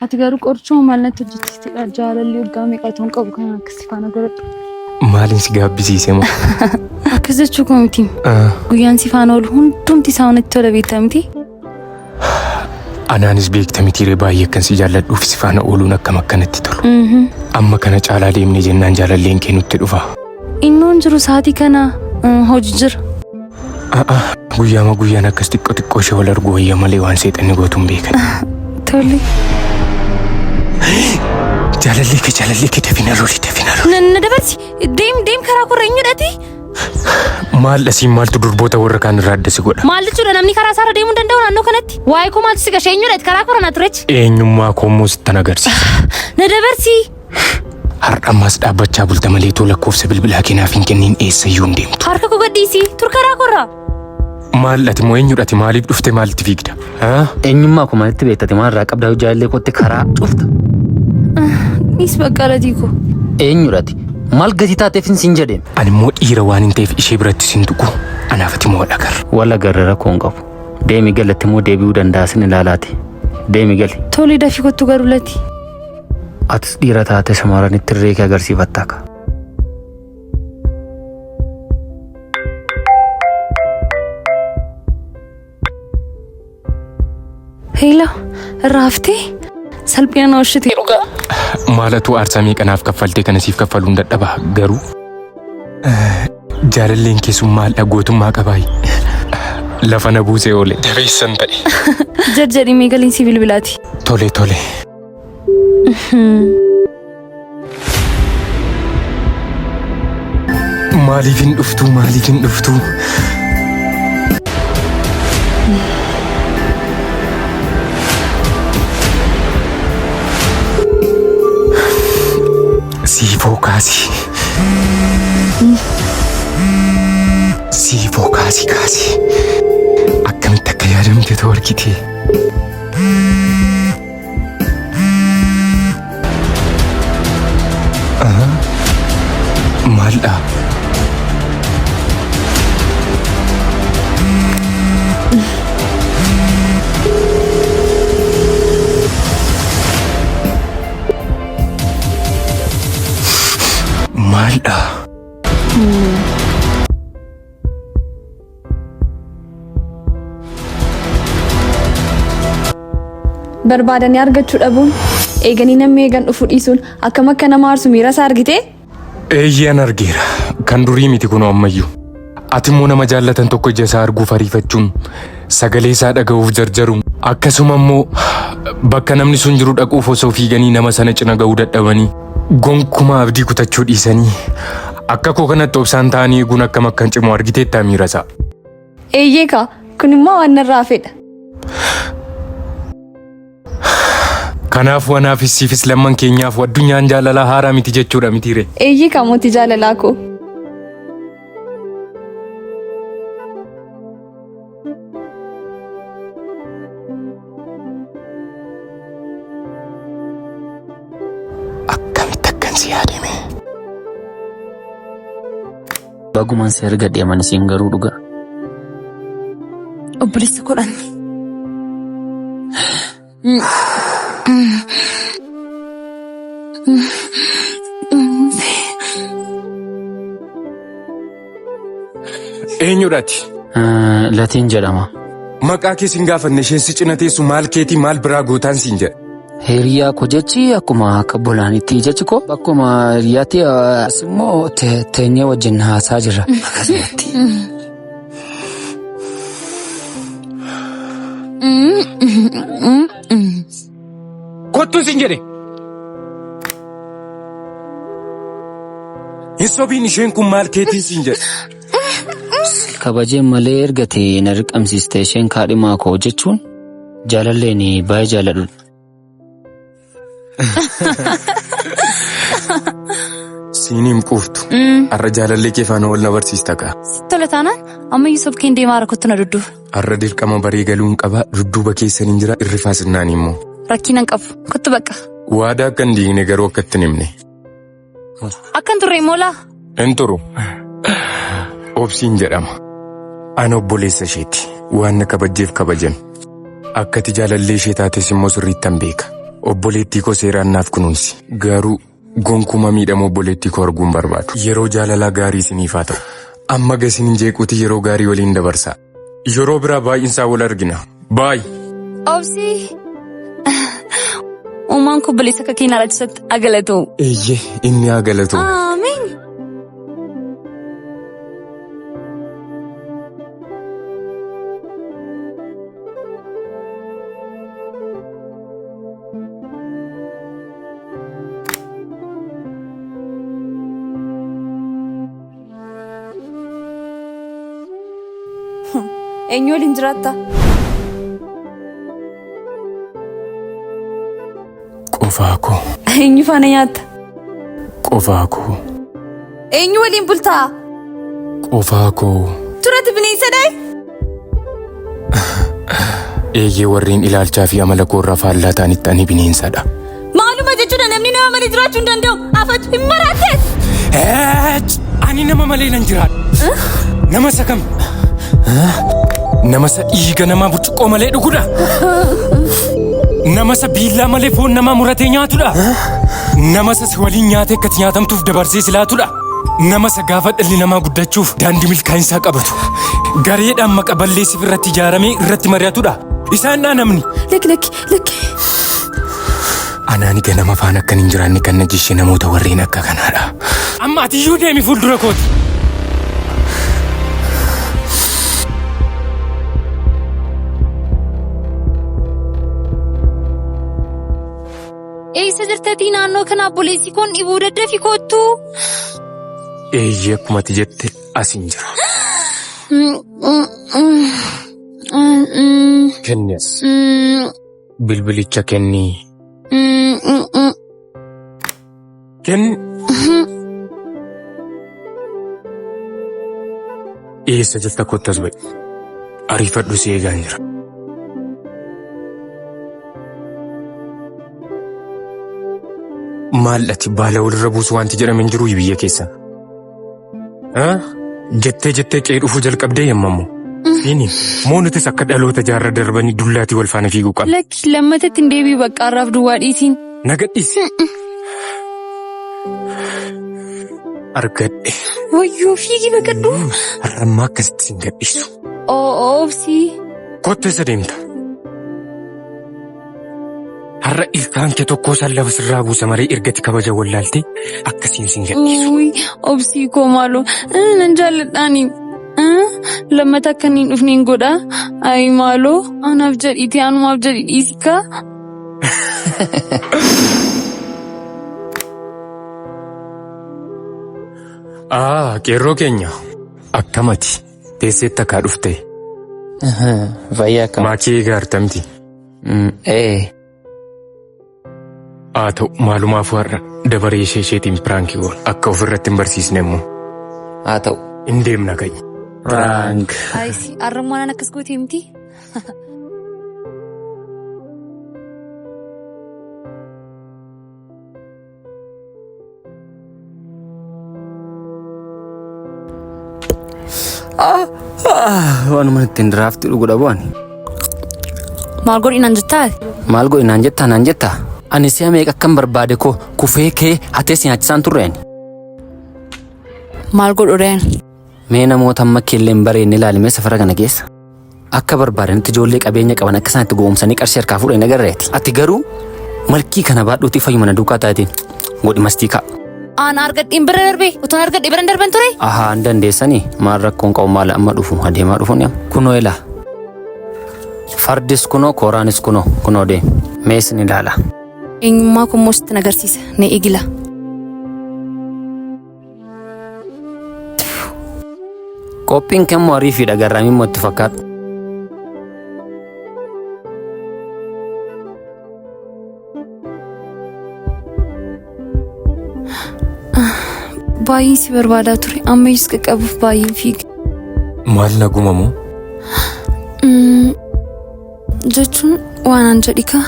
ati garuu qorchuma maal natti hojjechiistedha jaalalli waggaa meeqatoon qabu kan akkasii faana godhadhu. Maaliin si gaabbisiise moo? Akkas jechuu koo miti. Guyyaan si faana oolu hundumti isaa natti tola beektaa miti. Anaanis beekta mitiiree baay'ee kan si jaalladhuuf si faana ooluun akkam akkanatti tolu. Amma kana caalaa deemnee jennaan jaalalleen kee nutti dhufa. Innoon jiru sa'aatii kana hojii jira. Guyyaama guyyaan akkas xiqqoo ishee wal arguu wayya malee waan seexanni gootuun beekan. Tole. Jaalallee kee dafina looli. Na dabarsi deem karaa korra eenyudhaati? Maal asiin maaltu durboota warra kaan irraa adda si godha? Maal jechuudha namni karaa isaarra deemuu danda'u naannoo kanatti? Waa'ee koo maaltu si gashee eenyudhaati karaa korra na turechi? Eenyummaa koommoo sittan agarsiisa. Na dabarsi. Har'ammas dhaabbachaa bulta malee too lakkoofsa bilbilaa keenaaf hin kenniin eessayyuu hin deemtu. Harka koo gadhiisi tur karaa korra. Maal ati moo eenyudhaati maaliif dhufte maalitti fiigda? Eenyummaa koo maalitti beektate maalirraa qabdaa jaalallee kootti karaa cufta? Is baqqalatii koo. Eenyudhaati? Maal gatii taateef hin jedheen? Ani immoo dhiira waan hin ta'eef ishee biratti sin tuqu. Anaafati moo dhagar. Wala garra rakkoo hin qabu. Deemi galatti moo deebi'uu danda'a sin ilaalaati. Deemi gali. Tole dafii kottu garuu lati. Atis dhiira taate shamarranitti reekee agarsiifattaa ka. Heela raaftee salphina nooshitee dhugaa. Maalatu aarsaa meeqanaaf kaffaltee kana siif kaffaluun dadhaba garuu jaalalleen keessum maal dhagootummaa qabaayi. Lafa na buusee oole dabeessan ta'e. Jajjadhi meegaliin si bilbilaati. Tole. Maaliif hin dhuftuu? Sifo kaasi. Akkamitti akka yaadamte too argite. Maaldha? Maaldha? Barbaadanii argachuu dhabuun eeganii namni eegan dhufu dhiisuun akkam akka nama aarsu miira isaa argite? Eeyyaan argeera. Kan durii miti kun ammayyuu. Ati immoo nama jaallatan tokko ija isaa arguuf ariifachuun sagalee isaa dhaga'uuf jarjaruun akkasuma immoo bakka namni sun jiru dhaquuf osoo fiiganii nama sana cina ga'uu dadhabanii gonkumaa abdii kutachuu dhiisanii akka koo kanatti obsaan ta'anii eeguun akkam akkan cimu argiteettaa miira isaa. Eeyyee kaa kun immoo waan narraa fedha. Kanaaf wanaafis siifis lamman keenyaaf addunyaan jaalalaa haaraa miti jechuudha mitiire. Eeyyee kaa mootii jaalalaa koo. Akkamitti akkan si yaadame. Bagumaan si erga deeman isiin garuu dhuga. Obboleessa godhan. Eenyudhaati? Latiin jedhama. Maqaa kee sin gaafanne isheen si cina teessu maal keetii maal biraa gootaan siin jedha. Hiriyaa koo jechi akkuma akka bolaanitti jechi koo akkuma hiriyaatti immoo teenyee wajjin haasaa jirra. Akkasumatti. Kottuun siin jedhe. Hin sobiin isheen kun maal keetiin siin jedha. Kabajeen malee ergate na riqamsiiste isheen kaadhimaa koo jechuun jaalalleen baay'ee jaaladhu. Siiniin quuftu. Har'a jaalallee kee faana wal na barsiista kaa. Tola taanaan ammayyuu sobkeen deemaa rakkottu na dudduuba. Har'a dirqama baree galuun qaba dudduuba keessaniin jira irrifaa sinnaan immoo. Rakkinan qabu kottu bakka. Waadaa akkan diigne garuu akkatti hin himne. Akkan turre moolaa. Hin turu. Obsiin jedhama. Ana obboleessa isheeti. Waan na kabajjeef kabajan. Akkati jaalallee ishee taates immoo sirriittan beeka. Obboleettii koo seeraan naaf kunuunsi. Garuu gonkuma miidhama obboleettii koo arguun barbaadu. Yeroo jaalalaa gaarii isiniif haa ta'u. Amma gasiin jeequuti yeroo gaarii waliin dabarsaa. Yeroo biraa baay'insaa wal argina. Baay. Obsi. Uumaan koo bilisa akka keenyaa raajisatti agalatu. Eeyyee inni agalatu. Amiin. Eenyu waliin jiraatta? Qofaa koo. Eenyu faana nyaatta? Qofaa koo. Eenyu waliin bultaa? Qofaa koo. Turatti bineensadha? Eeyyee warreen ilaalchaa fi amala koorraa faallaa ta'anitti ani bineensadha. Maaluma jechuudha namni nama malee jiraachuu hin danda'u. Afatu hin maraattes. Ani nama malee nan jiraadha. Nama isa kam? Nama isa dhiiga namaa burcuqqoo malee dhugudha. Nama isa biillaa malee foon namaa muratee nyaatudha. Nama isa waliin nyaatee akkatti nyaatamtuuf dabarsee silaatudha. Nama isa gaafa dhalli namaa guddachuuf daandii milkaa'insaa qabatu. Gareedhaan maqa balleessiif irratti ijaaramee irratti mari'atudha. Isaan dhaa namni. Lakki. Anaani ganama faana akkan hin jiraanne kan na jishee namoota warreen akka kanaadha. Amma ati iyyuu deemi fuuldura kooti. Eessa jirtati naannoo kana obboleessi koon dhibuu daddafi koottu? Eeyyee akkuma ati jette asiin jira. Kennis. Bilbilicha kennii. Eessa jirta kottas ba'i. Ariifadhu si eegaan jira. Maal ati baala walirra buusu wanti jedhame hin jiru biyya keessa. Jettee qe'ee dhufuu jalqabdee yemmammoo. Fiini moo nutis akka dhaloota jaarra darbanii dullaatii wal faana fiiguu qabna. Lakki lammatatti hin deebi'u bakka har'aaf duwwaa dhiisiin. Na gadhiisi. Argadhe. Wayyoo fiigi baqadhu. Har'ammaa akkasitti sin gadhiisu. Obsi. Kotteessa deemta. Har'a ilkaan kee tokkoo isaan lafa sirraa buusa maree ergati kabaja wallaaltee akkasiin sin gadhiisu. Obsi koo maaloo nan jaalladhaani. Lammata akka hin dhufneen godha. Ayi maaloo anaaf jedhiiti anumaaf jedhi dhiisikaa. Qeerroo keenya akkamati teesseetti akkaa dhufte. Fayyaa akkam. Maakii eegaa artamti. Haa ta'u maalumaaf warra dabaree isheetiin piraankii goon akka ofirratti hin barsiisne immoo. Haa ta'u. Hin deemna ga'i. Prank. Ayisi arramaan akkas gootee miti. Waanuma ittiin diraafti dhugu dhabuun. Maal godhinaan jettaa? Maal godhinaan jettaa naan jettaa? Ani si'a meeqa akkan barbaade koo kufee kee hatees nyaachisaan turreen. Maal godhureen? Mee namoota amma keellee hin bareenye ilaalimee safara kana keessa. Akka barbaadanitti ijoollee qabeenya qaban akka isaan itti goomsanii qarshii harkaa fuudhanii agarreeti. Ati garuu malkii kana baadhuutii fayyuma na duukaa taateen godhi mastiikaa. Aan argadhiin bira darbee utuun argadhii bira darban ture? Ahaa hin dandeessanii maal rakkoon qabu maal amma dhufu adeemaa dhufuun yaa. Kunoo ilaa. Fardis kunoo kooraanis kunoo deem. Mees ni ilaala. Eenyummaa kun moositti agarsiisa ni igila. Qophiin kemmoo ariifiidha garraamiin moo itti fakkaata. Baay'een si barbaadaa ture amma is qaqqabuuf baay'een fiige. Maal naguma moo? Jechuun waan an jedhi kaa.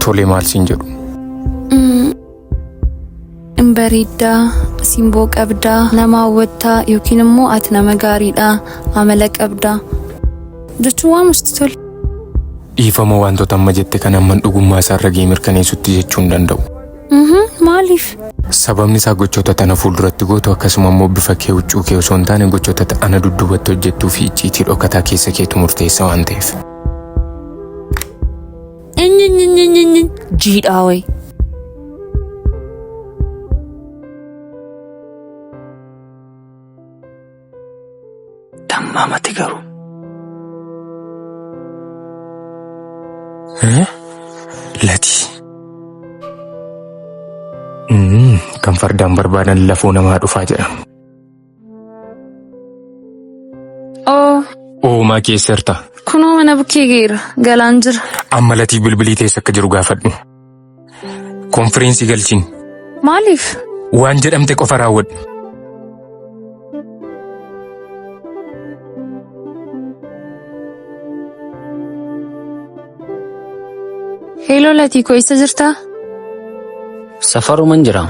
Tole maal siin jedhu? Bareeddaa, simboo qabdaa, nama hawwattaa yookiin immoo ati nama gaariidhaa, amala qabdaa. Jechuun waan musti tole. Dhiifama wantoota amma jette kan amman dhugummaa isaa irra ga'ee mirkaneessutti jechuu hin danda'u. Maaliif? Sababni isaa gochoota tana fuulduratti gootu akkasuma immoo bifa kee huccuu kee osoo hin taane gochoota ana dudduubatti hojjettuu fi icciitii dhokataa keessa keetu murteessa waan ta'eef. Jiidhaa wayi. Dammaamatti garuu. Lati. Kan fardaan barbaadan lafoo namaa dhufaa jedhama. Oomaa keesserta. Kunoo mana bukkee geera. Galaan jira. Amma latii bilbilii teessa akka jiru gaafadhu. Konfireensi galchiin. Maaliif? Waan jedhamte qofa raawwadhu. Hello latyko, eessa jirtaa? Safaruman jira.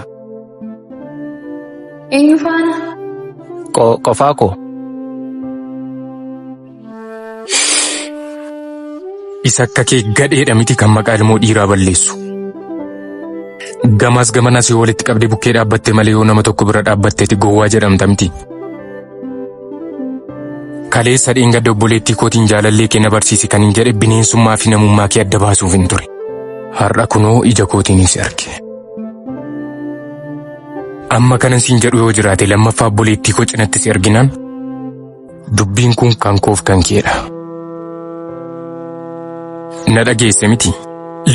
Eenyu faana? Qofaa koo. Isa akka kee gadheedha miti kan maqaa ilmoo dhiiraa balleessu. Gamas gamanas yoo walitti qabdee bukkee dhaabbatte malee yoo nama tokko bira dhaabbatteeti gowwaa jedhamta miti. Kaleessa dheengadda obboleettii kootiin jaalallee kee na barsiisi kan hin jedhe bineensummaa fi namummaa kee adda baasuuf hin ture. Har'a kunoo ija kootiinis arge. Amma kanan siin jedhu yoo jiraate lammaffaa obboleettii koo cinatti si arginaan dubbiin kun kan koof kan keedha. Na dhageesse miti.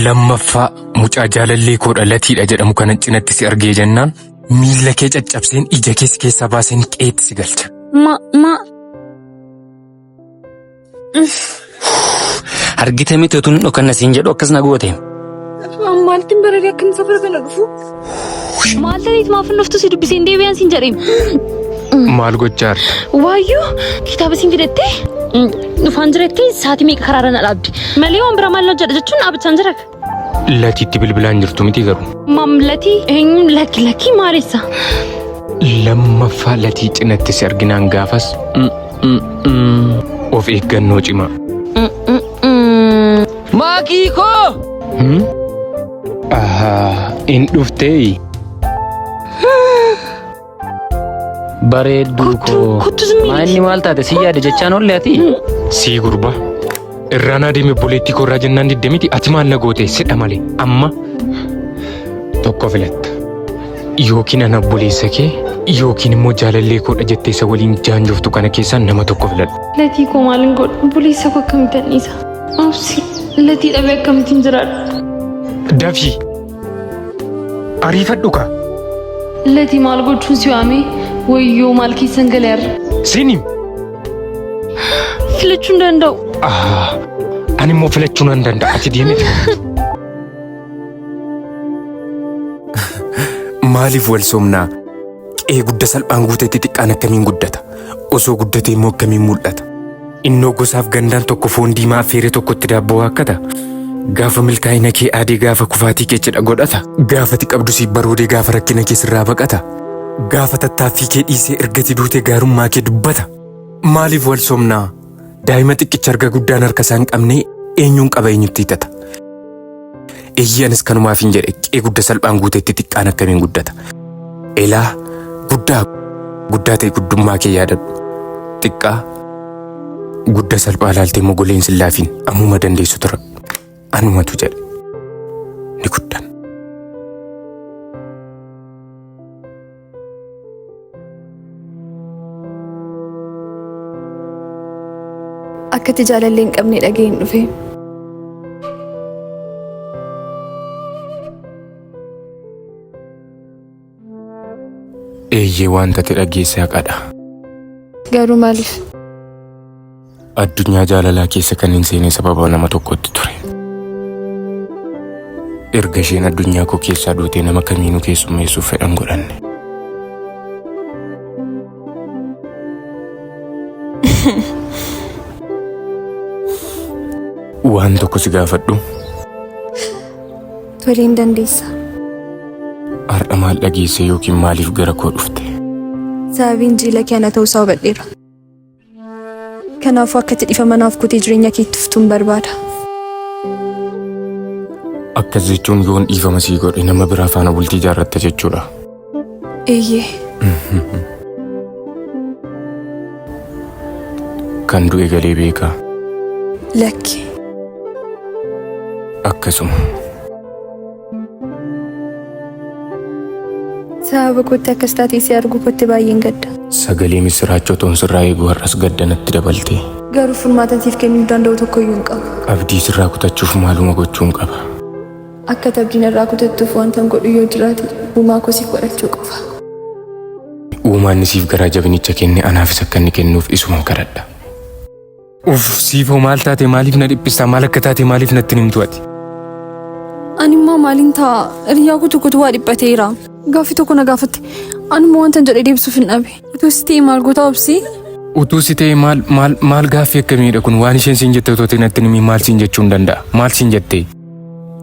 Lammaffaa mucaa jaalallee koodha latiidha jedhamu kanan cinatti si argee jennaan miila kee caccabseen ija kees keessaa baaseen qeetti si galcha. Argite miti utuun dhokanna siin jedhu akkas na goote. Maaltiin bareedee akka inni safara kana dhufu? Maal ta'eef maaf hin dhuftu si dubbiseen deebi'aan siin jedheen? Maal gochaa jirta? Waayyoo kitaaba siin fidattee? Dhufaan jirettee sa'aatii meeqa karaarra na dhaabdi? Malee waan biraa maal hojjedha jechuun dhaabachaan jira? Latiitti bilbilaan jirtu miti garuu. Latii eenyuun lakki maalessa? Lammaffaa latii cinatti si arginaan gaafas of eeggannoo cimaa. Maky koo! In dhuftee? Bareedduu koo. Maanni maal taate si yaade jechaan olle ati? Sii gurba. Irraan adeeme obboleettii koo irraa jennaan didde miti ati maal na goote sidha malee amma tokko filatta. Yookiin ana obboleessa kee yookiin immoo jaalallee koodha jettee isa waliin jaanjooftu kana keessaa nama tokko filadhu. Latyko maalin godhu obboleessa koo akkamitti dhiisa? Obsi latii dhabee akkamittiin jiraadhu? Dafii. Ariifadhu ka. Latii maal gochuun si waamee wayyoo maal keessan galee arra? Sinim. Filachuu hin danda'u. Ani immoo filachuu nan danda'a ati deemete. Maaliif wal somnaa? Qe'ee gudda salphaan guuteetti xiqqaan akkamiin guddata? Osoo guddatee immoo akkamiin mul'ata? Innoo gosaaf gandaan tokko foon diimaa affeeree tokkotti daabboo waakkata? Gaafa milkaa'ina kee aadee gaafa kufaatii kee cidha godhata? Gaafati qabdu siif baroodee gaafa rakkina kee sirraa baqata? Gaafa tattaaffii kee dhiisee ergati duutee gaarummaa kee dubbata? Maaliif wal somnaa? Daa'ima xiqqicha arga guddaan harka isaan qabnee eenyuun qaba eenyutti hidhata? Eeyyaanis kanumaaf hin jedhe qe'ee gudda salphaan guuteetti xiqqaan akkamiin guddata? Elaa guddaa ta'e guddummaa kee yaadadhu. Xiqqaa gudda salphaa laaltee mogoleen sin laafiin ammuma dandeessu tura. Anumatu jedhe ni guddan. Akkati jaalallee hin qabne dhageen dhufe. Eeyyee wanta ta'e dhageesse haqadha. Garuu maaliif? Addunyaa jaalalaa keessa kan hin seene sababa nama tokkotti ture. Erga isheen addunyaa koo keessaa duutee nama kamiinuu keessummeessuuf fedhan godhanne. Waan tokko si gaafadhu. Tolee hin dandeessa. Har'a maal dhageesse yookiin maaliif gara koo dhufte? Sababiin jiila kee ana ta'uusaa hubadheera. Kanaafuu akkatti dhiifama naaf kutee jireenya keetti fuftuun barbaada. akkas jechuun yoon dhiifama sii godhe nama biraa faana bultii jaarratta jechuudha. Eeyyee. Kan du'e galee beekaa. Lakki. Akkasuma. Sababa kootti akkas taatee si arguu kootti baay'een gadda. Sagalee misiraachoo toon sirraa eeguu har'as gadda natti dabalte. Garuu furmaata siif kennuu danda'u tokkoyyuu hin qabu. Abdii sirraa kutachuuf maaluma gochuun qaba. Akka abdiin irraa kutattuuf wanta godhu yoo jiraate uumaa koo siif godhachuu qofa. Uumaan siif garaa jabinicha kenne anaafis akka inni kennuuf isuman kadhadha. Sifoo maal taate maaliif na dhiphista maal akka taate maaliif natti himtu ati? Ani immoo maaliin ta'a hiriyaa kutu waa dhiphateera. Gaaffii tokko na gaafatte. Ani immoo wanta jedhee deebisuuf hin dhabe. Utuu si ta'e maal goota Obsi? Utuu si ta'e maal gaaffii akkamiidha kun waan isheen siin jette otoo natti himi maal siin jechuu danda'a? Maal siin jette?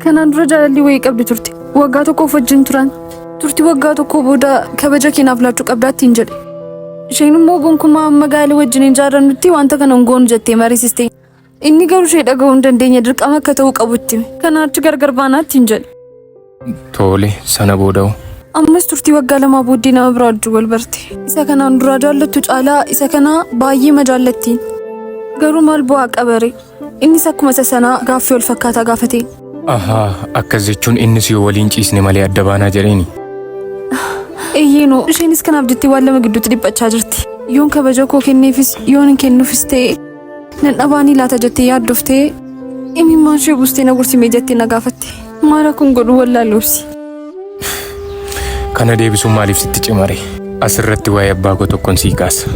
Kanaan dura jaalalli wayii qabdi turte. Waggaa tokkoof wajjin turan. Turtii waggaa tokko booda kabaja keenyaaf laachuu qabdaatti hin jedhe. Isheen immoo gonkumaa magaalaa wajjin hin jaarannutti wanta kana hin goonu jettee mariisiste. Inni garuu ishee dhaga'uu hin dandeenye dirqama akka ta'uu qabutti. Kanaachi gargar baanaatti hin jedhe. Tole sana booda'u. Ammas turtii waggaa lamaa booddee nama biraa wajjin wal barte. Isa kanaan dura jaallattu caalaa isa kana baay'ee majaallattiin. Garuu maal bu'aa qabare? Innis akkuma isa sanaa gaaffii wal fakkaataa gaafate. Ahaa akkas jechuun innis yoo waliin ciisne malee adda baanaa jedheeni. Eeyyeenoo isheenis kanaaf jettee waan lama gidduutti dhiphachaa jirti. Yoon kabaja koo kenneefis yoon hin kennuufis ta'e nan dhabaanii laata jettee yaaddoftee imimmaan ishee buustee na gursimee jettee na gaafatte. Maal akkan godhu wallaalee Obsi. Kana deebisuun maaliif sitti cimare? Asirratti waa'ee abbaa koo tokkoon sii kaasa.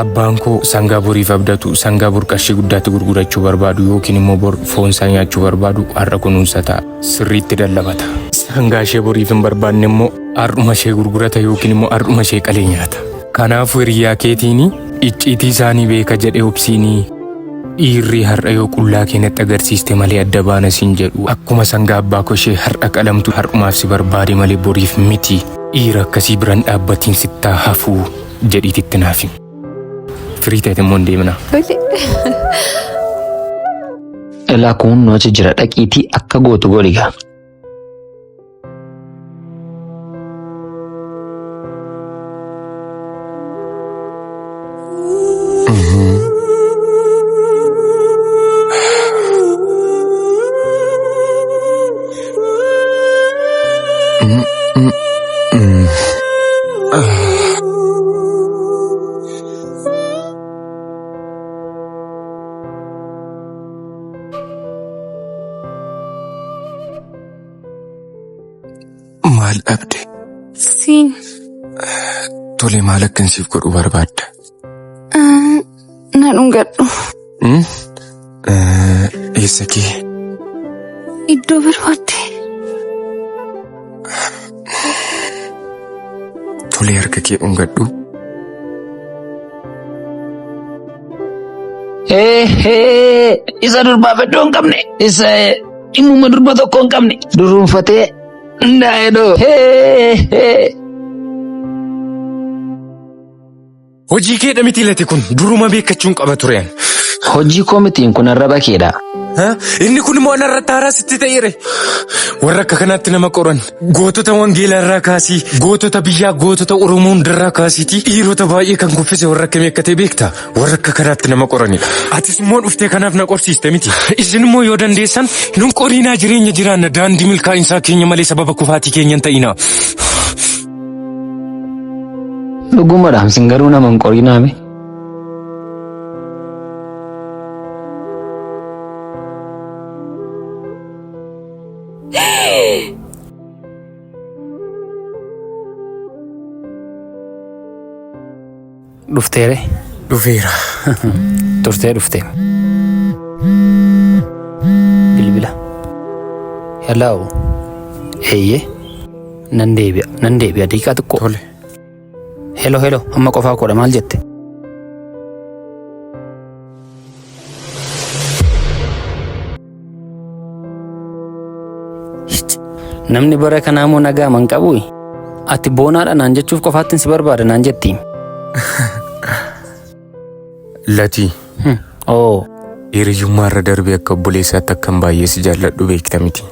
Abbaan koo sangaa boriif abdatu sangaa bor qarshii guddaatti gurgurachuu barbaadu yookiin immoo bor foon isaa nyaachuu barbaadu har'a kunuunsa ta'a. Sirriitti dallabata. Sangaa ishee boriif hin barbaanne immoo har'uma ishee gurgurata yookiin immoo har'uma ishee qalee nyaata. Kanaafuu hiriyaa keetiini icciitii isaanii beeka jedhee Obsiinii dhiirri har'a yoo qullaa keenyatti agarsiiste malee adda baana siin jedhu akkuma sangaa abbaa koo ishee har'a qalamtu har'umaaf si barbaade malee boriif miti dhiira akkasii biran dhaabbatiin sittaa hafuu jedhiititti naaf himi. Firii ta'e immoo hin deemna. Ilaa kun noochi jira dhaqiitii akka gootu godhiga. Maal dhabde? Siin. Tole maal akkan siif godhu barbaadda? Na dhungadhu. Eessa kee? Iddoo barbaadde. Tole harka kee dhungadhu. Isa durbaa feddoo hin qabne. Isa dhimmuma durba tokko hin qabne. Duruunfatee. Ndaayedoo. Hojii keedha miti lati kun duruma beekachuun qaba tureen. Hojii koo mitiin kun arraba keedha. Inni kun immoo anarratti haaraa sitti ta'eere. Warra akka kanaatti nama qoran gootota wangeelaa irraa kaasii gootota biyyaa gootota Oromoo hundarraa kaasiiti dhiirota baay'ee kan kuffise warra akkamii akka ta'e beekta warra akka kanaatti nama qoranidha. Atis immoo dhuftee kanaaf na qorsiiste miti. Isin immoo yoo dandeessan nun qorinaa jireenya jiraanna daandii milkaa'insaa keenya malee sababa kufaatii keenya hin ta'ina. Dhugumadhaan sin garuu nama hin qorinaame. Dhufteere? Dhufeera. Turtee. Bilbila. Hello. Eeyyee. Nan deebi'a daqiiqaa xiqqoo. Tole. Hello. Amma qofaa koodha maal jette? Namni bara kanaa moo nagaa man qabu? Ati boonaadha naan jechuuf qofaattiin si barbaada naan jetti. Lati. Oo. Hiriyyummaa irra darbee akka obboleessaatti akkan baay'ee si jaalladhu beekta miti.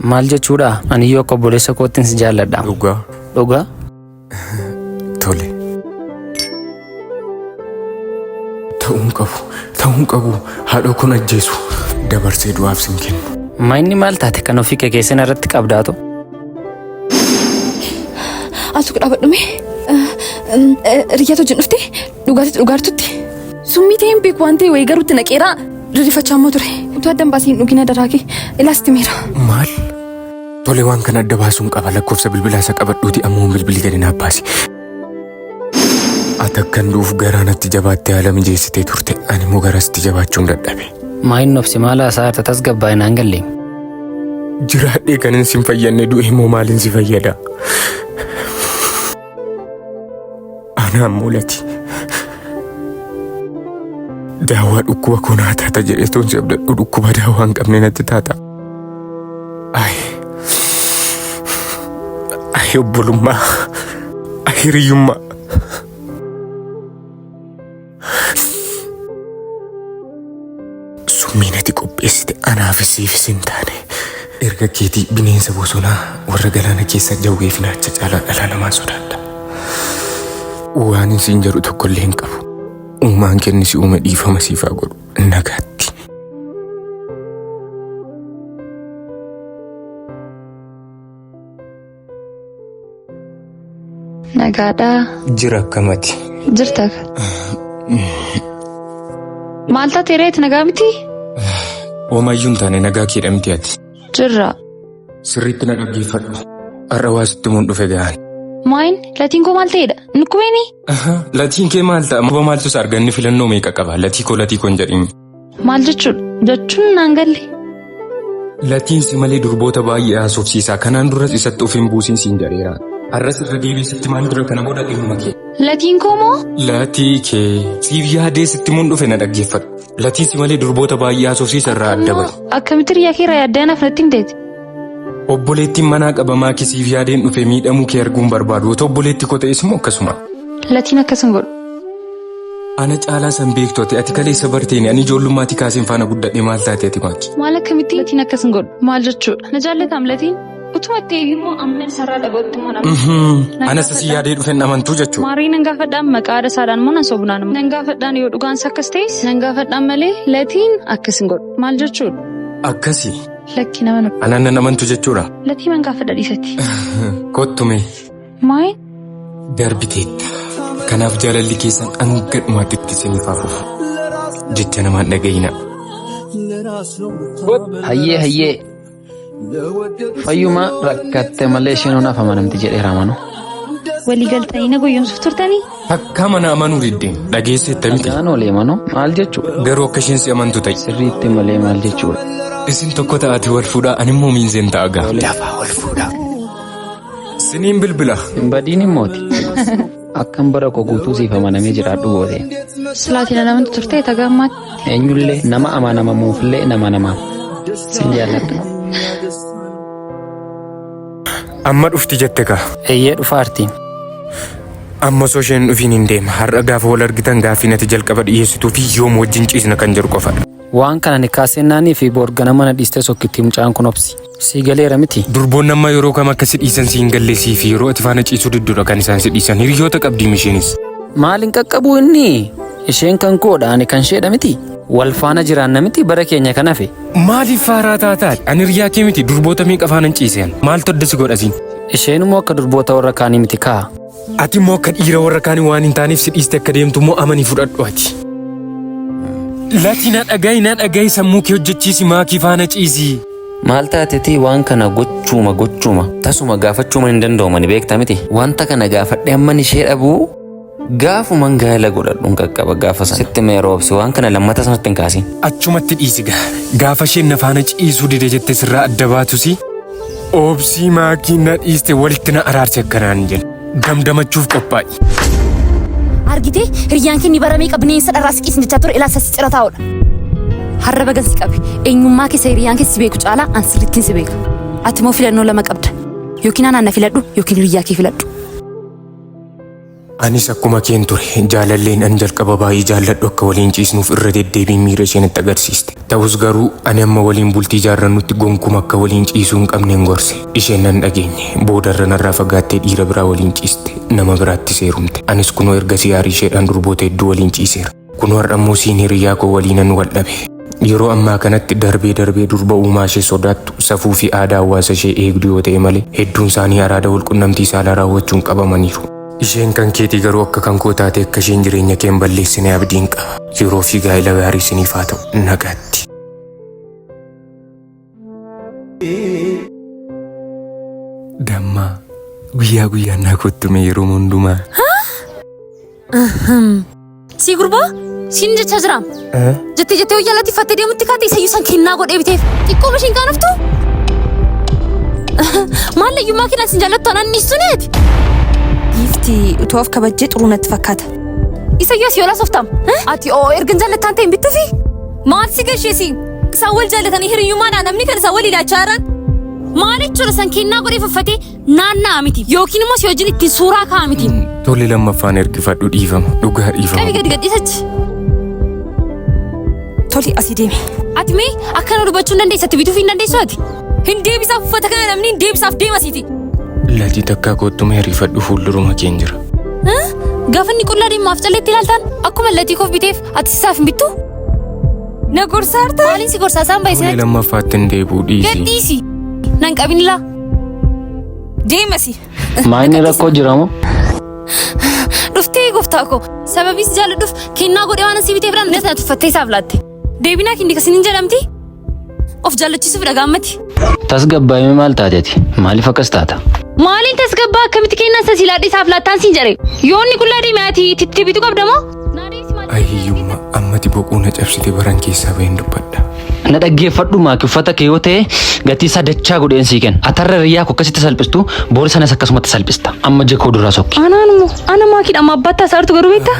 Maal jechuudha? Ani yoo akka obboleessa kootiin si jaalladha. Dhugaa. Dhugaa? Tole. Ta'uun qabu haadha kun ajjeesu dabarsee du'aaf sin kennu. Maayinni maal taate kan ofii kee keessan irratti qabdaatu? Asuuq dhaabadhume. Riyaatu wajjin dhufte dhugaartutti. Summii ta'een beeku waan ta'e wayii garuutti naqeeraa rirrifachaa immoo ture. Utuu adda baasiin dhugina daraake ilaastimeera. Maal? Tole waan kana adda baasuun qaba lakkoofsa bilbilaa isa qabadhuuti ammoo bilbilii gadi naaf baasi. Ati akkan duuf garaanatti jabaattee haala mijeessitee turte ani immoo garasitti jabaachuun dadhabe. Maayin obsi maal haasaa irra tasgabbaa'inaan galle? Jiraadhee kanin sin fayyadne du'e immoo maaliin si fayyada? Anaan mul'ati. Daawwaa dhukkuba kunaa taata jedhee toon si abdadhu dhukkuba daawwaa hin qabne natti taata. Ay obbolummaa. Ay hiriyyummaa. Summiinati qopheessite anaafis siifis hin taane. Erga keetii bineensa bosonaa warra galaana keessa jawweef naacha caalaa dhala namaa sodaadha. Waan isin jedhu tokkollee hin qabu. Uumaan kennisi uume dhiifama siifaa godhu nagaatti. Nagaadhaa. Jira akkamati. Jirta. Maal taatee reeti nagaa miti? Oomayyuu hin taane nagaa keedha miti ati. Jirra. Sirriitti na dhaggeeffadhu. Har'a waasitti mun dhufe gahan. Maayin latiin koo maal ta'edha? Nukkubeeni? Latiin kee maal ta'a? Maba maaltus arganni filannoo meeqa qaba? Latii koo hin jedhin. Maal jechuudha? Jechuun naan galle. Latiin si malee durboota baay'ee haasofsiisaa. Kanaan duras isatti of hin buusin siin jedheera. Har'as irra deebiisitti maal dura kana booda dhimma kee? Latiin koo moo? Latii kee siif yaadee sitti mun dhufe na dhaggeeffadhu. Latiin si malee durboota baay'ee haasofsiisa irraa adda bahi. Akkamitti riyaa kee irraa yaaddee anaaf natti himteeti? Obboleettiin manaa qabamaa kisiif yaadeen dhufe miidhamuu kee arguun barbaadu. Otoo obboleetti koo ta'es immoo akkasuma. Latiin akkas hin godhu. Ana caalaa san beektote ati kaleessa barteeni ani ijoollummaatti kaaseen faana guddadhe maal taate ati maaki? Maal akkamitti latiin akkas hin godhu? Maal jechuudha? Na jaallatam latiin? Utuma ta'e immoo amma sarara dhagootti immoo nama. Anas asii yaadee dhufeen amantuu jechuudha. Maarii nan gaafadhaan maqaa haadha isaadhaan moo nan sobnaan immoo. Nan gaafadhaan yoo dhugaansa akkas ta'es nan gaafadhaan malee latiin akkas hin godhu. Maal jechuudha? Akkasii. Lakki nama nuti. Anaan nan amantu jechuudha. Latii man gaafadha dhiisatti. Kottume. Maayi? Darbiteetta. Kanaaf jaalalli keessan hanga dhumaatti itti isiniif hafuuf. Jecha namaan dhaga'ina. Hayyee. Fayyuma rakkatte malee isheen hunaaf amanamti jedheera amanu. Walii galtanii na goyyomsuuf turtanii? Akka mana amanuu diddeen dhageesseetta miti. Dhagaan olee manu maal jechuudha? Garuu akka isheen si amantu ta'i. Sirriitti malee maal jechuudha? Isin tokko ta'ati wal fuudhaa animmoo miinzeen ta'a gaa. Dafaa wal fuudhaa. Siniin bilbila. Hin badiin immooti. Akkan bara koo guutuu siif amanamee jiraadhu goote. Silaatiin amantu turtee tagaammaatti. Eenyullee nama amanamamuufillee nama namaaf. Sin jaalladha. Amma dhufti jette kaa. Eeyyee dhufaarti. Amma soo isheen dhufiin hin deema. Har'a gaafa wal argitan gaaffii nati jalqaba dhiyeessituu fi yoom wajjin ciisna kan jedhu qofadha. Waan kana ni kaasennaanii fi boorgana mana dhiistee sokkitti mucaan kun obsi. Si galeera miti. Durboonni amma yeroo kam akka si dhiisan si hin galleessii fi yeroo ati faana ciisuu didduudha kan isaan si dhiisan hiriyoota qabdiim isheenis. Maaliin qaqqabu inni? Isheen kan koodha ani kan sheedha miti. Wal faana jiraanna miti bara keenya kan hafe. Maaliif faaraa taataadha? Ani hiriyaa kee miti durboota meeqa faana ciisan? Maaltu adda si godhasin? Isheen immoo akka durboota warra kaanii miti kaa. Ati immoo akka dhiira warra kaanii waan hin taaneef si dhiiste akka deemtu immoo amanii fudhadhu ati. Lati na dhagayi sammuu kee hojjechiisi maakii faana ciisi. Maal taatetii waan kana gochuuma tasuma gaafachuuma hin danda'amani beektaa miti. Wanta kana gaafadhe amman ishee dhabuu gaafuman gaala godhadhuun qaqqaba gaafa sana. Sitti meeroo obsi waan kana lammata sanatti hin kaasin. Achumatti dhiisi gaafa isheen na faana ciisuu dide jette sirraa adda baatusi. Obsii maakii na dhiiste walitti na araarse akkanaan jenna. Damdamachuuf qophaa'i. Argitee hiriyaan kee ni baramee qabneensa dharraas qiisni jechaa ture ilaa sassi cira taa'udha. Har'a bagalsi qabe eenyummaa keessa hiriyaan keessi beeku caalaa an sirrittiin si beeka. Ati moo filannoo lama qabda yookiin anaan na filadhu yookiin hiriyaa kee filadhu. Anis akkuma keen ture jaalalleen an jalqaba baay'ee jaalladhu akka waliin ciisnuuf irra deddeebiin miira isheen itti agarsiiste. Ta'us garuu ani amma waliin bultii ijaarrannutti gonkumaa akka waliin ciisuu hin qabneen gorse. Isheen nan dhageenye boodarra narraa fagaattee dhiira biraa waliin ciiste nama biraatti seerumte. Anis kunoo ergasii aarii isheedhaan durboota hedduu waliin ciiseera. Kunoo har'ammoo siin hiriyaa koo waliinan wal dhabe. Yeroo ammaa kanatti darbee durba uumaa ishee sodaattu safuu fi aadaa hawaasa ishee eegdu yoo ta'e malee hedduun isaanii araada walqunnamtii saalaa raawwachuun qabamaniiru. Isheen kan keetii garuu akka kan koo taate akka isheen jireenya kee hin balleessine abdiin qaba. Yeroo fi gaa'ela gaarii isiniif haa ta'u nagaatti. Dammaa guyyaa guyyaan naa kottume yeroo hundumaa. Si gurbaa siin jecha jiraam. Jettee wayyaa latiffattee deemutti kaate isayyuu san kennaa godhee biteef xiqqoo mashiin kaanaftu. Maallayyummaa kennaa sin jaallattu anaan nistuneeti. Giiftii utuuf kabajjee xuruu natti fakkaata. Isayyuu asii olaa softaam. Ati ergan jaallattaan ta'e hin bittuufi. Maal si gasheesi? Isaan wal jaallatanii hiriyyummaadhaan namni kan isaan wal ilaalchaa jiran. Maal jechuudha san kennaa godhee faffatee naannaa miti yookiin immoo si wajjin ittiin suuraa ka'a miti. Tole lammaffaan ergifadhu dhiifama dhugaa dhiifama. Qabi gadi gadhiisachi. Toli asii deemi. Ati mee akkana dubbachuu hin dandeessatti bituuf hin dandeessu ati? Hin deebisaaf uffata kana namni hin deebisaaf deemasiiti. Latii takkaa koottuma hirifadhu fuulduruma keen jira. Gaafa inni qullaa deemaaf calleetti ilaaltaan akkuma latii koof biteef ati isaaf hin bittu? Na gorsaa harta? Maaliin si gorsaa isaan baay'isee? Tole lammaffaatti hin deebi'u dhiisi. Gadhiisi. Nan qabin laa. Deemasi. Maayini rakkoo jiramoo? Dhuftee gooftaa koo sababiis jaalladhuuf kennaa godhee waan asii bitee biraan natti uffattee isaaf laatte. Deebinaa kindi kasiniin jedhamti? Of jaallachisuuf dhagaammati. Tasgabbaa'ime maal taateeti? Maaliif akkas taata? Maaliin tasgabbaa akkamitti kennaa isa silaadhee isaaf laattaan siin jedhe? Yoonni qullaa deeme ati itti bitu qabda moo? Ayyiyyummaa ammati boquu na cabsite baran keessaa baheen dubbadha. Na dhaggeeffadhu maaki uffata kee yoo ta'e gatii isaa dachaa godheen sii kenna. Atarra riyyaa koo akkasitti salphistu boori sanas akkasumatti salphista. Amma jekoo duraa sokki. Ana maakiidha amma abbaattaa isaartu garuu beektaa?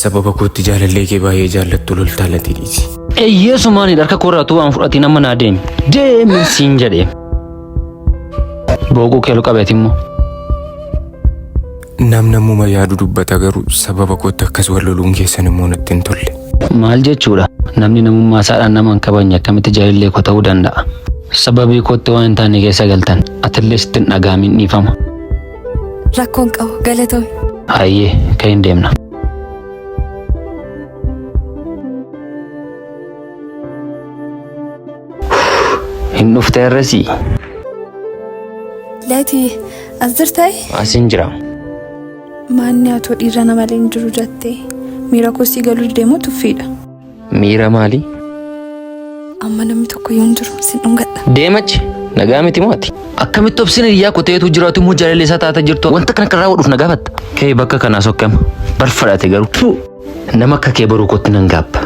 Sababa kootti jaalallee kee baay'ee jaallattu loltaa latiidhiisi. Eeyyeesumaani harka koorraatu waan fudhatiin amma naa deemi. Deemi siin jedhee. Boquu kee luqabeeti immoo. Namnamuma yaadu dubbata garuu sababa kootti akkas wal loluun keessan immoo natti hin tolle. Maal jechuudha? Namni namummaa isaadhaan nama hin kabajne akkamitti jaalallee koo ta'uu danda'a? Sababii kootti waan hin taane keessa galtan atillee sitti hin dhagaamin dhiifama. Rakkoon qabu galatoomi. Hayyee ka'ee hin deemna. Hin dhuftee irrasii? Latii as jirtaayi? Asiin jira. Maanni atoo dhiira nama leen jiru jettee miira koosii galuu deemu tuffiidha. Miira maali? Amma namni tokko yoo hin jiru sin dhungadha. Deemachi nagaa miti mooti. Akkamitti obsiin hiriyaa kuteetu jiraatu immoo jaalallee isaa taata jirtu wanta kana kan raawwadhuuf nagaa fatta. Kee bakka kanaa sokkama barfadhaate garuu nama akka kee baruu kootti nan gaabba.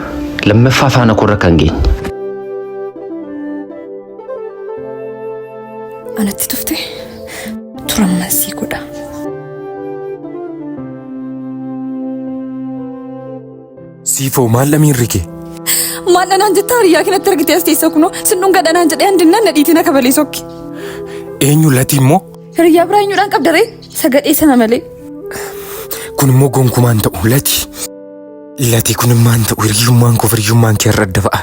Lammaffaa faana korra kan geenye. Anatti tufte turamman sii godha. Sifo maal lamiirri kee? Maadhanaan jettaa hiriyaa kanatti argitee as teessa kunoo sin dhungadhanaan jedhee handinnan nadhiitiin akka balee sokki. Eenyu lati immoo? Hiriyaa biraa eenyuudhaan qabdaree sagadhee sana malee. Kun immoo gonkumaan ta'u lati. Lati kun immaan ta'u hiriyyummaan koo hiriyyummaan kee irra adda ba'a.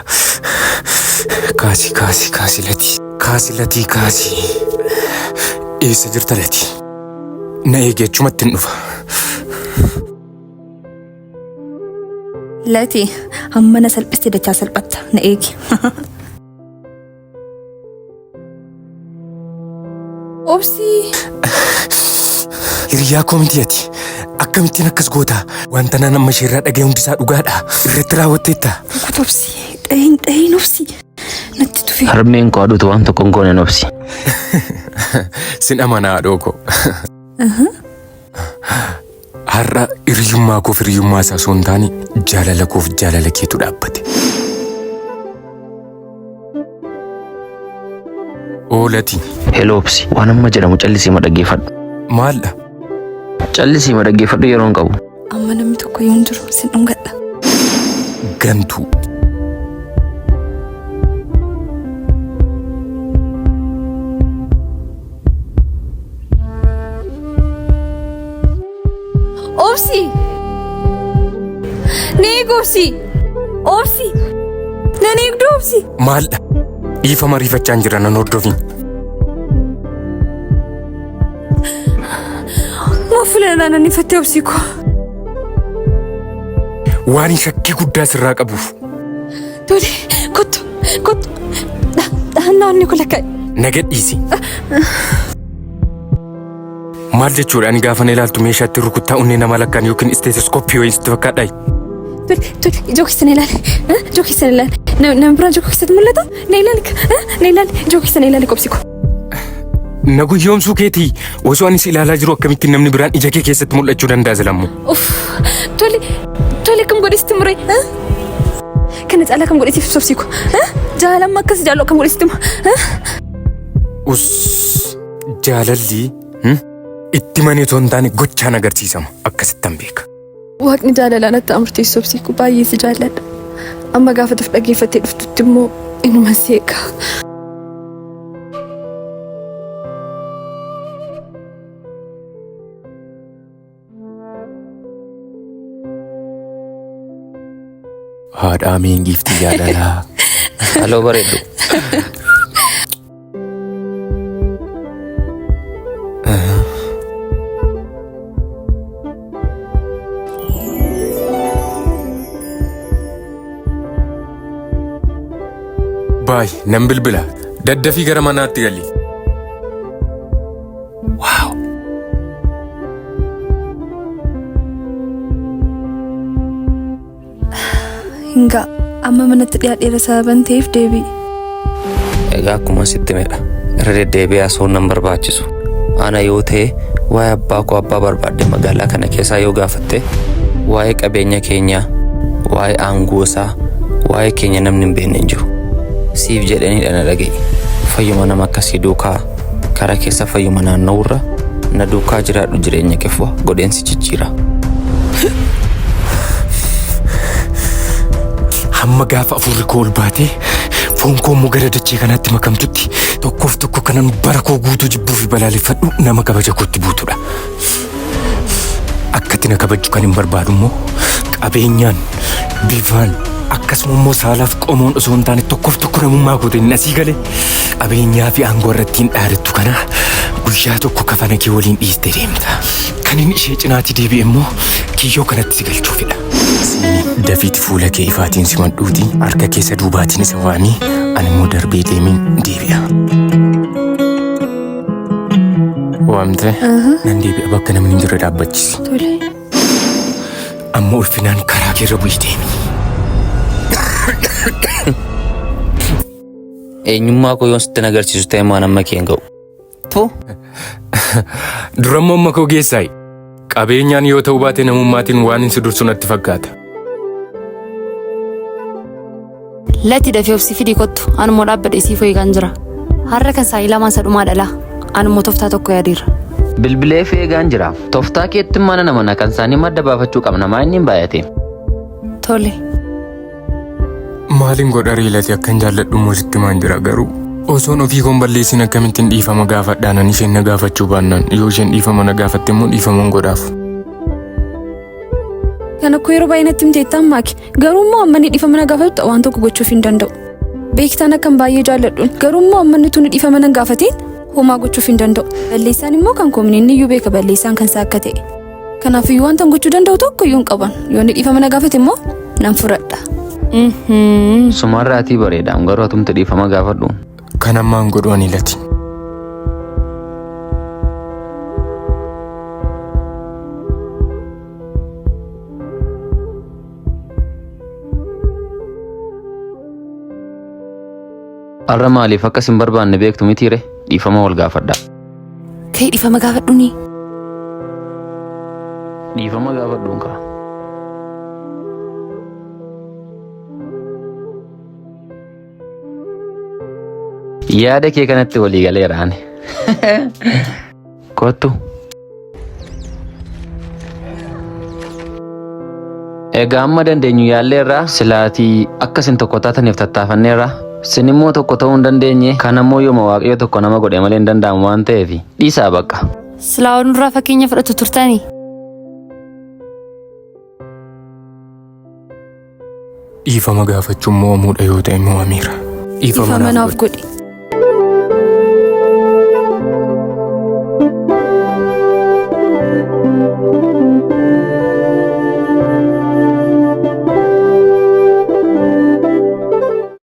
Kaasi lati. Kaasi lati kaasi. Eessa jirta lati? Na eegi achumatti hin dhufa. Lati amma na salphiste dachaa salphatta na eegi. Obsi. Hiriyaa koo miti ati. Akkamittiin akkas gootaa? Wanta naan amma ishee irraa dhaga'e hundisaa dhugaadha. Irratti raawwatteetta. Obsi. Dhahin obsi. Natti tufi. Harmeen koo aduutu waan tokko hin goone obsi. Sin amanaa haadhoo koo. Har'a hiriyyummaa koof hiriyyummaa isaa osoo hin taane jaalala koof jaalala keetu dhaabbate. Oolati. Hello obsi. Waan amma jedhamu callisii ma dhaggeeffadhu. Maaldha? Callisii ma dhaggeeffadhu yeroo hin qabu. Amma namni tokko yoo hin jiru sin dhungadha. Gantuu. Obsi. Nee Obsi. Obsi. Nani eegduu Obsi. Maaldha? Dhiifa mariifachaan jira nan hordofin. Moofilaan nani fattee Obsiko. Waan shakkii guddaa sirraa qabuuf. Tole kottu. Naanni kun lakkaa'e. Nagadhiisi. Maal jechuudha ani gaafa na ilaaltu meeshaatti rukuttaa onnee nama lakkaan yookiin isteetoskooppii wayii sitti fakkaadhaa? Tole ijoo keessan ilaali. Ijoo keessan ilaali. Nama biraa ijoo keessatti mul'ata? Na ilaali. Ijoo keessan ilaali Obsiko. Na guyyoomsuu keetii osoo anis ilaalaa jiru akkamittiin namni biraan ija kee keessatti mul'achuu danda'a zilammu? Tole kam godhisitti muree? Kana caalaa kam godhisiif Obsiko? Jaalalli akkas jaaloo kam godhisitti muree? Jaalalli itti manee osoo hin taane gochaan agarsiisama akkasittan beeka. Waaqni jaalalaan natti murteessu Obsiko baay'ee si jaalladha. Amma gaafa daf dhaggeeffattee dhuftutti immoo inuma si eega. Haadha ameen giiftii jaalalaa. Halloo bareeddu. Baay nan bilbila daddafii gara manaatti gali. Waaw. Hingaa amma manatti dhiyaadheera sababan ta'eef deebi'i. Egaa akkuma sitti medha. Irra deddeebi'aa soon nan barbaachisu. Ana yoo ta'e waa'ee abbaa koo abbaa barbaadde magaalaa kana keessaa yoo gaafatte waa'ee qabeenya keenyaa, waa'ee aangoo isaa, waa'ee keenya namni hin beekne hin jiru. Siif jedhanii dhana dhaga'i. Fayyuma nama akkasii duukaa karaa keessa fayyuma naanna'urra na duukaa jiraadhu jireenya keefwa godheensi jijjiira. Hamma gaafa afurri koo ol baatee foon koo immoo gara dachee kanaatti makamtutti tokkoof tokko kanan bara koo guutuu jibbuu fi balaaleffadhu nama kabaja kootti buutudha. Akkatti na kabaju kan hin barbaadu immoo qabeenyaan, bifaan akkasuma immoo saalaaf qomoon osoo hin taane tokkoof tokko namummaa kootiin nasii galee qabeenyaa fi aangoo irratti hin dhaadattu kana guyyaa tokko kafana kee waliin dhiistee deemta. Kan inni ishee cinaatti deebi'e immoo kiyyoo kanatti si galchuufidha. Dafiit fuula kee ifaatiin si madhuuti harka keessa duubaatiin isa waamii ani immoo darbee deemiin deebi'a. Waamte nan deebi'a bakka namni hin jirre dhaabbachisi. Tole. Amma ulfinaan karaa keerra bu'ii deemi. Eenyummaa koo yoon sitti agarsiisu ta'e maan amma kee hin ga'u. Tu? Durammoo amma koo geessaayi. Qabeenyaan yoo ta'u baate namummaatiin waan hin si dursu natti fakkaata. Lati dafee Obsi fidii kottu anummoo dhaabbadhe Sifo eegaan jira. Har'a kan saayii lamaan sadhumaa dhalaa anummoo toftaa tokko yaadiirra. Bilbilee fi eegaan jira. Toftaa keetti mana nama kan isaanii madda baafachuu qabna maa inni hin baay'ate. Tole. Maaliin godha reelati akkan jaalladhu immoo sitti maan jira garuu. Osoon ofii koon balleessin akkamittiin dhiifama gaafadhaanan isheen na gaafachuu baannaan yoo isheen dhiifama na gaafatte immoo dhiifamuun godhaaf. Kan akka yeroo baay'ee natti himteettaan maaki garuu immoo amma inni dhiifama na gaafatu waan tokko gochuuf hin danda'u. Beektaan akkan baay'ee jaalladhuun garuu immoo amma inni tuni dhiifama na gaafatiin homaa gochuuf hin danda'u. Balleessaan immoo kan koominiin iyyuu beeka balleessaan kan isaa akka ta'e. Kanaafiyyuu wanta gochuu danda'u tokko iyyuu hin qaban yoo inni dhiifama na gaafate immoo nan furadha. Sumarraatii bareedaan garuu atumti dhiifama gaafadhu. Kan ammaan godhu ani lati. Har'a maaliif akkas hin barbaanne beektu mitiire dhiifama wal gaafadha. Ka'ii dhiifama gaafadhuuni. Dhiifama gaafadhuun kaa. Yaada kee kanatti walii galeeraan. Kottu. Egaa amma dandeenyu yaalleerraa silaatii akkasin tokko taataniif tattaafanneerraa. Sin immoo tokko ta'uu hin dandeenye kan ammoo yooma waaqayyo tokko nama godhe malee hin danda'amu waan ta'eef dhiisaa bakka. Silaa onurraa fakkeenya fudhatu turtanii. Dhiifama gaafachuun mo'amuudha yoo ta'e mo'ameera. Dhiifama naaf godhi.